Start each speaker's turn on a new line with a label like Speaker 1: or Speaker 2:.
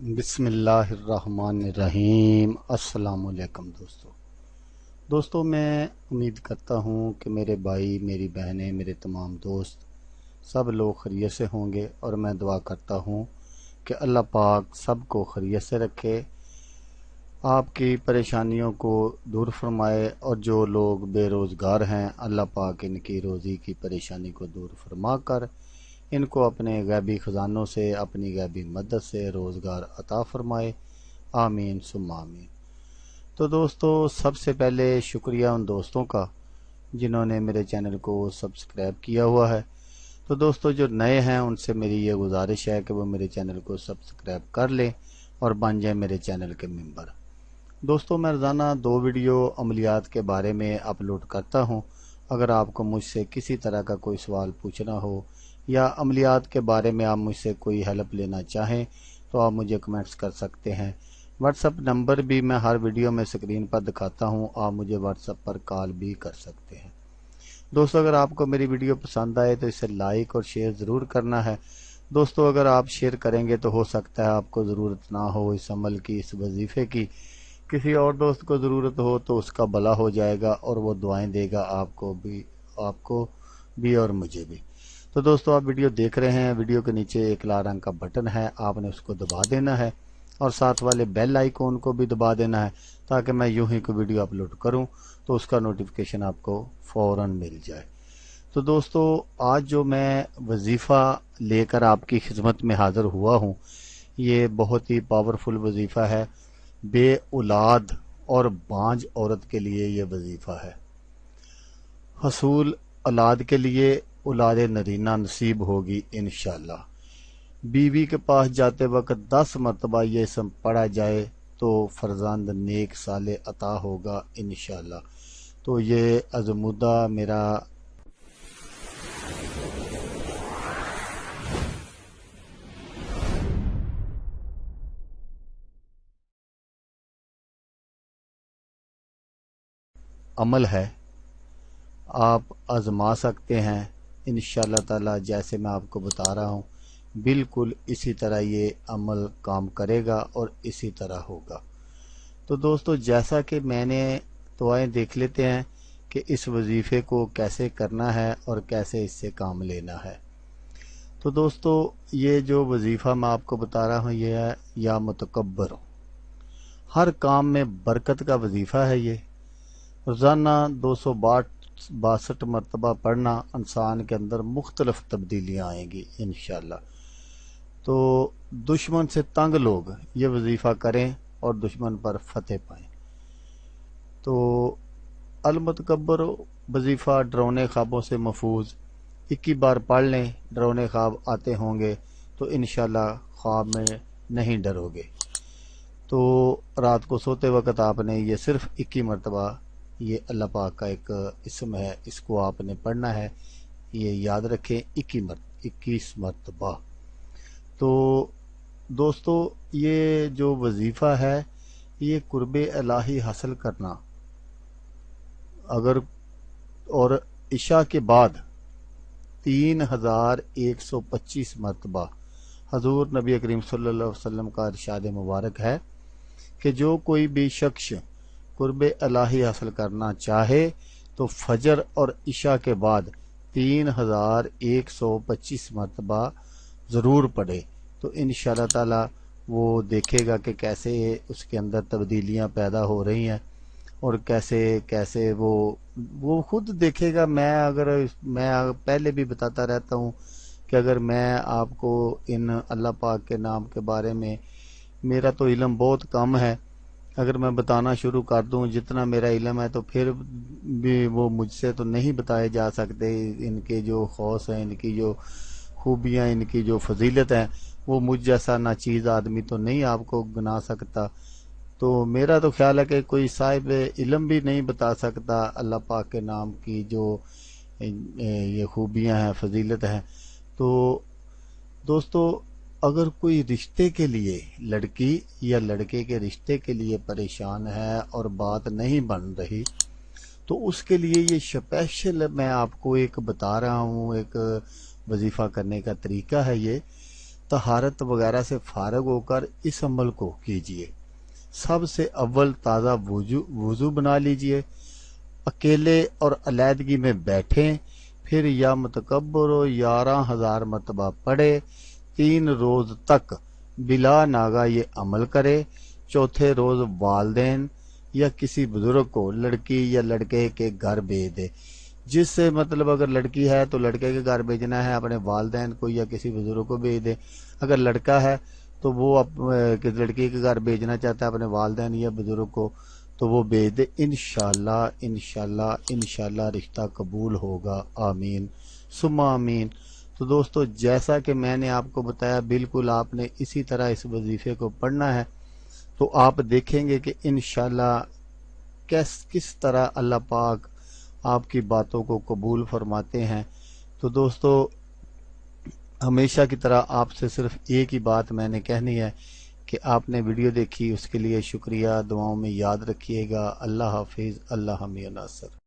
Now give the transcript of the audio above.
Speaker 1: بسم اللہ الرحمن الرحیم۔ السلام علیکم دوستو میں امید کرتا ہوں کہ میرے بھائی، میری بہنیں، میرے تمام دوست سب لوگ خیریت سے ہوں گے، اور میں دعا کرتا ہوں کہ اللہ پاک سب کو خیریت سے رکھے، آپ کی پریشانیوں کو دور فرمائے، اور جو لوگ بے روزگار ہیں اللہ پاک ان کی روزی کی پریشانی کو دور فرما کر ان کو اپنے غیبی خزانوں سے، اپنی غیبی مدد سے روزگار عطا فرمائے، آمین ثم آمین۔ تو دوستو، سب سے پہلے شکریہ ان دوستوں کا جنہوں نے میرے چینل کو سبسکرائب کیا ہوا ہے۔ تو دوستو، جو نئے ہیں ان سے میری یہ گزارش ہے کہ وہ میرے چینل کو سبسکرائب کر لیں اور بن جائیں میرے چینل کے ممبر۔ دوستو، میں روزانہ 2 ویڈیو عملیات کے بارے میں اپلوڈ کرتا ہوں۔ اگر آپ کو مجھ سے کسی طرح کا کوئی سوال پوچھنا ہو یا عملیات کے بارے میں آپ مجھ سے کوئی ہیلپ لینا چاہیں تو آپ مجھے کمنٹس کر سکتے ہیں۔ واٹس اپ نمبر بھی میں ہر ویڈیو میں سکرین پر دکھاتا ہوں، آپ مجھے واٹس اپ پر کال بھی کر سکتے ہیں۔ دوستو، اگر آپ کو میری ویڈیو پسند آئے تو اسے لائک اور شیئر ضرور کرنا ہے۔ دوستو، اگر آپ شیئر کریں گے تو ہو سکتا ہے آپ کو ضرورت نہ ہو اس عمل کی، اس وظیفے کی، کسی اور دوست کو ضرورت ہو تو اس کا بھلا ہو جائے گا اور وہ دعائیں دے گا آپ کو بھی اور مجھے بھی۔ تو دوستو، آپ ویڈیو دیکھ رہے ہیں، ویڈیو کے نیچے ایک لال رنگ کا بٹن ہے، آپ نے اس کو دبا دینا ہے، اور ساتھ والے بیل آئیکن کو بھی دبا دینا ہے تاکہ میں یوں ہی کوئی ویڈیو اپلوڈ کروں تو اس کا نوٹیفیکیشن آپ کو فوراً مل جائے۔ تو دوستو، آج جو میں وظیفہ لے کر آپ کی خدمت میں حاضر ہوا ہوں، یہ بہت ہی پاورفل وظیفہ ہے۔ بے اولاد اور بانج عورت کے لیے یہ وظیفہ ہے۔ حصول اولاد کے لیے اولاد نرینہ نصیب ہوگی انشاءاللہ۔ بیوی کے پاس جاتے وقت 10 مرتبہ یہ اسم پڑھا جائے تو فرزند نیک صالح عطا ہوگا انشاءاللہ۔ تو یہ ازمودہ میرا عمل ہے، آپ آزما سکتے ہیں انشاءاللہ تعالی۔ جیسے میں آپ کو بتا رہا ہوں بالکل اسی طرح یہ عمل کام کرے گا اور اسی طرح ہوگا۔ تو دوستو، جیسا کہ میں نے دعائیں دیکھ لیتے ہیں کہ اس وظیفے کو کیسے کرنا ہے اور کیسے اس سے کام لینا ہے۔ تو دوستو، یہ جو وظیفہ میں آپ کو بتا رہا ہوں یہ ہے یا متکبر۔ ہر کام میں برکت کا وظیفہ ہے یہ۔ روزانہ 262 مرتبہ پڑھنا انسان کے اندر مختلف تبدیلیاں آئیں گی انشاءاللہ۔ تو دشمن سے تنگ لوگ یہ وظیفہ کریں اور دشمن پر فتح پائیں۔ تو المتکبر وظیفہ ڈرونے خوابوں سے محفوظ، 21 بار پڑھ لیں، ڈرونے خواب آتے ہوں گے تو انشاءاللہ خواب میں نہیں ڈرو گے۔ تو رات کو سوتے وقت آپ نے یہ صرف 21 مرتبہ، یہ اللہ پاک کا ایک اسم ہے، اس کو آپ نے پڑھنا ہے، یہ یاد رکھیں 21 مرتبہ۔ تو دوستو، یہ جو وظیفہ ہے یہ قرب الہی حاصل کرنا، اگر اور عشاء کے بعد 3125 مرتبہ حضور نبی کریم صلی اللہ علیہ وسلم کا ارشاد مبارک ہے کہ جو کوئی بھی شخص قرب الہی حاصل کرنا چاہے تو فجر اور عشاء کے بعد 3125 مرتبہ ضرور پڑھے، تو انشاءاللہ تعالی وہ دیکھے گا کہ کیسے اس کے اندر تبدیلیاں پیدا ہو رہی ہیں اور کیسے وہ خود دیکھے گا۔ میں پہلے بھی بتاتا رہتا ہوں کہ اگر میں آپ کو ان اللہ پاک کے نام کے بارے میں، میرا تو علم بہت کم ہے، اگر میں بتانا شروع کر دوں جتنا میرا علم ہے تو پھر بھی وہ مجھ سے تو نہیں بتائے جا سکتے۔ ان کے جو خواص ہیں، ان کی جو خوبیاں، ان کی جو فضیلت ہیں، وہ مجھ جیسا ناچیز آدمی تو نہیں آپ کو گنا سکتا۔ تو میرا تو خیال ہے کہ کوئی صاحب علم بھی نہیں بتا سکتا اللہ پاک کے نام کی جو یہ خوبیاں ہیں، فضیلت ہیں۔ تو دوستو، اگر کوئی رشتے کے لیے، لڑکی یا لڑکے کے رشتے کے لیے پریشان ہے اور بات نہیں بن رہی تو اس کے لیے یہ اسپیشل میں آپ کو ایک بتا رہا ہوں، ایک وظیفہ کرنے کا طریقہ ہے یہ۔ طہارت وغیرہ سے فارغ ہو کر اس عمل کو کیجئے۔ سب سے اول تازہ وضو بنا لیجئے، اکیلے اور علیحدگی میں بیٹھیں، پھر یا متکبر و 11,000 مرتبہ پڑھے، 3 روز تک بلا ناغہ یہ عمل کرے، چوتھے روز والدین یا کسی بزرگ کو لڑکی یا لڑکے کے گھر بھیج دے۔ جس سے مطلب اگر لڑکی ہے تو لڑکے کے گھر بھیجنا ہے، اپنے والدین کو یا کسی بزرگ کو بھیج دے۔ اگر لڑکا ہے تو وہ لڑکی کے گھر بھیجنا چاہتا ہے اپنے والدین یا بزرگ کو، تو وہ بھیج دے۔ انشاءاللہ انشاءاللہ انشاءاللہ رشتہ قبول ہوگا، آمین ثم آمین۔ تو دوستو، جیسا کہ میں نے آپ کو بتایا، بالکل آپ نے اسی طرح اس وظیفے کو پڑھنا ہے، تو آپ دیکھیں گے کہ انشاءاللہ کس طرح اللہ پاک آپ کی باتوں کو قبول فرماتے ہیں۔ تو دوستو، ہمیشہ کی طرح آپ سے صرف ایک ہی بات میں نے کہنی ہے کہ آپ نے ویڈیو دیکھی، اس کے لیے شکریہ، دعاؤں میں یاد رکھیے گا۔ اللہ حافظ، اللہ حامی و ناصر۔